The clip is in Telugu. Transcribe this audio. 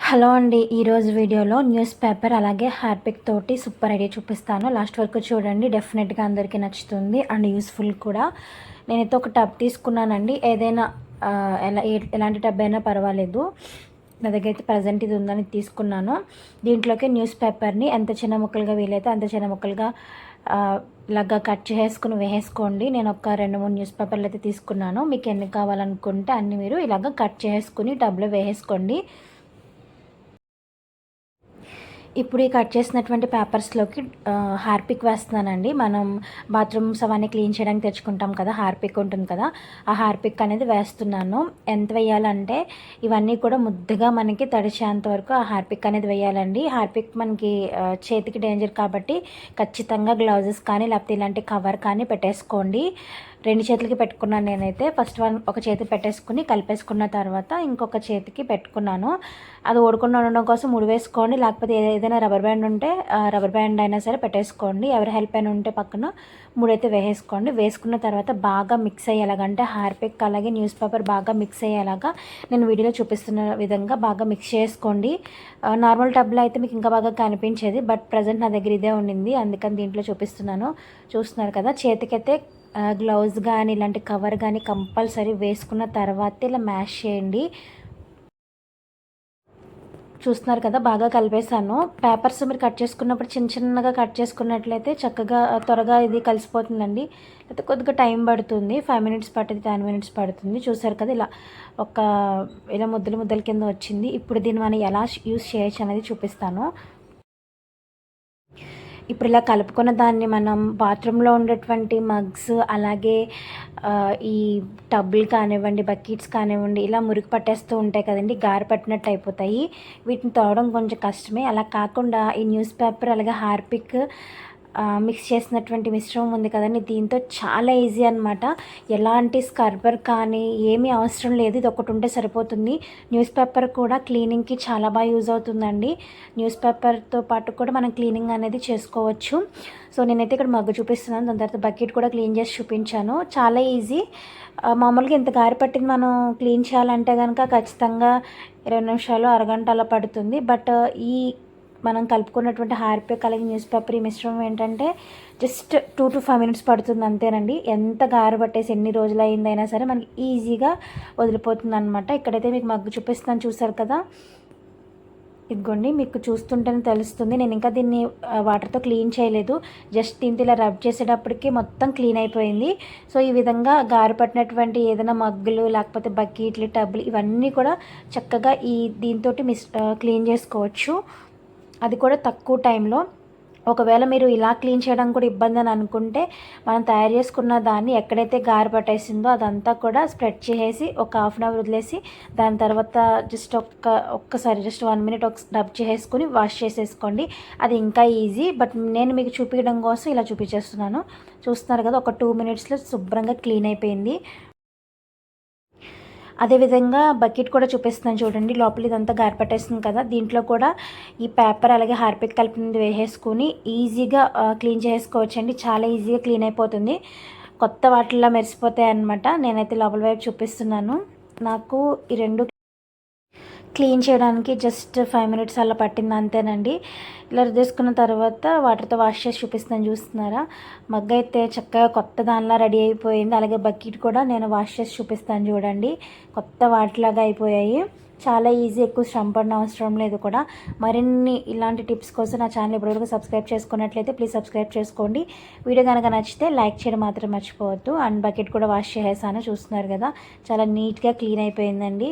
హలో అండి. ఈరోజు వీడియోలో న్యూస్ పేపర్ అలాగే హార్పిక్ తోటి సూపర్ ఐడియా చూపిస్తాను. లాస్ట్ వరకు చూడండి, డెఫినెట్గా అందరికీ నచ్చుతుంది అండ్ యూస్ఫుల్ కూడా. నేనైతే ఒక టబ్ తీసుకున్నానండి. ఏదైనా ఎలాంటి టబ్ అయినా పర్వాలేదు. నా దగ్గర అయితే ప్రజెంట్ ఇది ఉందని తీసుకున్నాను. దీంట్లోకి న్యూస్ పేపర్ని ఎంత చిన్న ముక్కలుగా వీలైతే అంత చిన్న ముక్కలుగా ఇలాగా కట్ చేసుకుని వేసుకోండి. నేను ఒక 2-3 న్యూస్ పేపర్లు అయితే తీసుకున్నాను. మీకు ఎన్ని కావాలనుకుంటే అన్ని మీరు ఇలాగ కట్ చేసుకుని టబ్లో వేసుకోండి. ఇప్పుడు ఈ కట్ చేసినటువంటి పేపర్స్లోకి హార్పిక్ వేస్తున్నానండి. మనం బాత్రూమ్స్ అవన్నీ క్లీన్ చేయడానికి తెచ్చుకుంటాం కదా, హార్పిక్ ఉంటుంది కదా, ఆ హార్పిక్ అనేది వేస్తున్నాను. ఎంత వేయాలంటే ఇవన్నీ కూడా ముద్దగా మనకి తడిచేంత వరకు ఆ హార్పిక్ అనేది వేయాలండి. హార్పిక్ మనకి చేతికి డేంజర్ కాబట్టి ఖచ్చితంగా గ్లౌజెస్ కానీ లేకపోతే ఇలాంటి కవర్ కానీ పెట్టేసుకోండి. 2 చేతులకి పెట్టుకున్నాను నేనైతే. ఫస్ట్ ఒక చేతి పెట్టేసుకుని కలిపేసుకున్న తర్వాత ఇంకొక చేతికి పెట్టుకున్నాను. అది ఓడకుండా ఉండడం కోసం ముడివేసుకోండి. లేకపోతే ఏదైనా రబ్బర్ బ్యాండ్ ఉంటే రబ్బర్ బ్యాండ్ అయినా సరే పెట్టేసుకోండి. ఎవరి హెల్ప్ అయినా ఉంటే పక్కన ముడైతే వేసేసుకోండి. వేసుకున్న తర్వాత బాగా మిక్స్ అయ్యేలాగంటే హార్పిక్ అలాగే న్యూస్ పేపర్ బాగా మిక్స్ అయ్యేలాగా నేను వీడియోలో చూపిస్తున్న విధంగా బాగా మిక్స్ చేసుకోండి. నార్మల్ టబ్లో అయితే మీకు ఇంకా బాగా కనిపించేది, బట్ ప్రజెంట్ నా దగ్గర ఇదే ఉండింది, అందుకని దీంట్లో చూపిస్తున్నాను. చూస్తున్నారు కదా, చేతికైతే గ్లౌజ్ కానీ ఇలాంటి కవర్ కానీ కంపల్సరీ వేసుకున్న తర్వాత ఇలా మ్యాష్ చేయండి. చూస్తున్నారు కదా, బాగా కలిపేసాను. పేపర్స్ మీరు కట్ చేసుకున్నప్పుడు చిన్న చిన్నగా కట్ చేసుకున్నట్లయితే చక్కగా త్వరగా ఇది కలిసిపోతుందండి. అయితే కొద్దిగా టైం పడుతుంది, 5 మినిట్స్ పడుతుంది, 10 మినిట్స్ పడుతుంది. చూసారు కదా, ఇలా ముద్దలు ముద్దల కింద వచ్చింది. ఇప్పుడు దీన్ని మనం ఎలా యూస్ చేయొచ్చు అనేది చూపిస్తాను. ఇప్పుడు ఇలా కలుపుకున్న దాన్ని మనం బాత్రూంలో ఉండేటువంటి మగ్స్ అలాగే ఈ టబ్బులు కానివ్వండి, బకెట్స్ కానివ్వండి, ఇలా మురికి పట్టేస్తూ ఉంటాయి కదండి, గారి పట్టినట్టు అయిపోతాయి. వీటిని తోవడం కొంచెం కష్టమే. అలా కాకుండా ఈ న్యూస్ పేపర్ అలాగే హార్పిక్ మిక్స్ చేసినటువంటి మిశ్రమం ఉంది కదండి, దీంతో చాలా ఈజీ అనమాట. ఎలాంటి స్క్రబ్బర్ కానీ ఏమీ అవసరం లేదు, ఇది ఒకటి ఉంటే సరిపోతుంది. న్యూస్ పేపర్ కూడా క్లీనింగ్కి చాలా బాగా యూజ్ అవుతుందండి. న్యూస్ పేపర్తో పాటు కూడా మనం క్లీనింగ్ అనేది చేసుకోవచ్చు. సో నేనైతే ఇక్కడ మగ్గు చూపిస్తున్నాను, దాని తర్వాత బకెట్ కూడా క్లీన్ చేసి చూపించాను. చాలా ఈజీ. మామూలుగా ఇంత గారి పట్టింది మనం క్లీన్ చేయాలంటే కనుక ఖచ్చితంగా 20 నిమిషాలు, అరగంట అలా పడుతుంది. బట్ ఈ మనం కలుపుకున్నటువంటి హార్పిక్ అలాగే న్యూస్ పేపర్ ఈ మిశ్రమం ఏంటంటే జస్ట్ 2 to 5 మినిట్స్ పడుతుంది అంతేనండి. ఎంత గారు పట్టేసి ఎన్ని రోజులు అయిందైనా సరే మనకి ఈజీగా వదిలిపోతుంది అనమాట. ఇక్కడైతే మీకు మగ్గు చూపిస్తాను, చూసారు కదా, ఇదిగోండి, మీకు చూస్తుంటేనే తెలుస్తుంది. నేను ఇంకా దీన్ని వాటర్తో క్లీన్ చేయలేదు, జస్ట్ దీంతో ఇలా రబ్ చేసేటప్పటికి మొత్తం క్లీన్ అయిపోయింది. సో ఈ విధంగా గారు పట్టినటువంటి ఏదైనా మగ్గులు లేకపోతే బకెట్లు, టబ్బులు ఇవన్నీ కూడా చక్కగా దీంతో క్లీన్ చేసుకోవచ్చు, అది కూడా తక్కువ టైంలో. ఒకవేళ మీరు ఇలా క్లీన్ చేయడం కూడా ఇబ్బంది అని అనుకుంటే మనం తయారు చేసుకున్న దాన్ని ఎక్కడైతే గారు పట్టేసిందో అదంతా కూడా స్ప్రెడ్ చేసేసి ఒక 1/2 అవర్ వదిలేసి దాని తర్వాత జస్ట్ ఒక్కసారి 1 మినిట్ రబ్ చేసుకుని వాష్ చేసేసుకోండి. అది ఇంకా ఈజీ. బట్ నేను మీకు చూపించడం కోసం ఇలా చూపించేస్తున్నాను. చూస్తున్నారు కదా, ఒక 2 మినిట్స్లో శుభ్రంగా క్లీన్ అయిపోయింది. అదేవిధంగా బకెట్ కూడా చూపిస్తున్నాను చూడండి, లోపల ఇదంతా గారిపట్టేస్తుంది కదా, దీంట్లో కూడా ఈ పేపర్ అలాగే హార్పిక్ కలిపినది వేసేసుకుని ఈజీగా క్లీన్ చేసుకోవచ్చండి. చాలా ఈజీగా క్లీన్ అయిపోతుంది, కొత్త వాటిల్లో మెరిసిపోతాయి అన్నమాట. నేనైతే లోపల వైపు చూపిస్తున్నాను. నాకు ఈ 2 క్లీన్ చేయడానికి జస్ట్ 5 మినిట్స్ అలా పట్టింది అంతేనండి. ఇలా రుద్దేసుకున్న తర్వాత వాటర్తో వాష్ చేసి చూపిస్తున్నాను, చూస్తున్నారా, మగ్గ అయితే చక్కగా కొత్త దానిలా రెడీ అయిపోయింది. అలాగే బకెట్ కూడా నేను వాష్ చేసి చూపిస్తాను చూడండి, కొత్త వాటిలాగా అయిపోయాయి. చాలా ఈజీ, ఎక్కువ శ్రమ పడిన అవసరం లేదు కూడా. మరిన్ని ఇలాంటి టిప్స్ కోసం నా ఛానల్ ఇప్పటివరకు సబ్స్క్రైబ్ చేసుకున్నట్లయితే ప్లీజ్ సబ్స్క్రైబ్ చేసుకోండి. వీడియో కనుక నచ్చితే లైక్ చేయడం మాత్రం మర్చిపోవద్దు. అండ్ బకెట్ కూడా వాష్ చేసేసాను, చూస్తున్నారు కదా, చాలా నీట్గా క్లీన్ అయిపోయిందండి.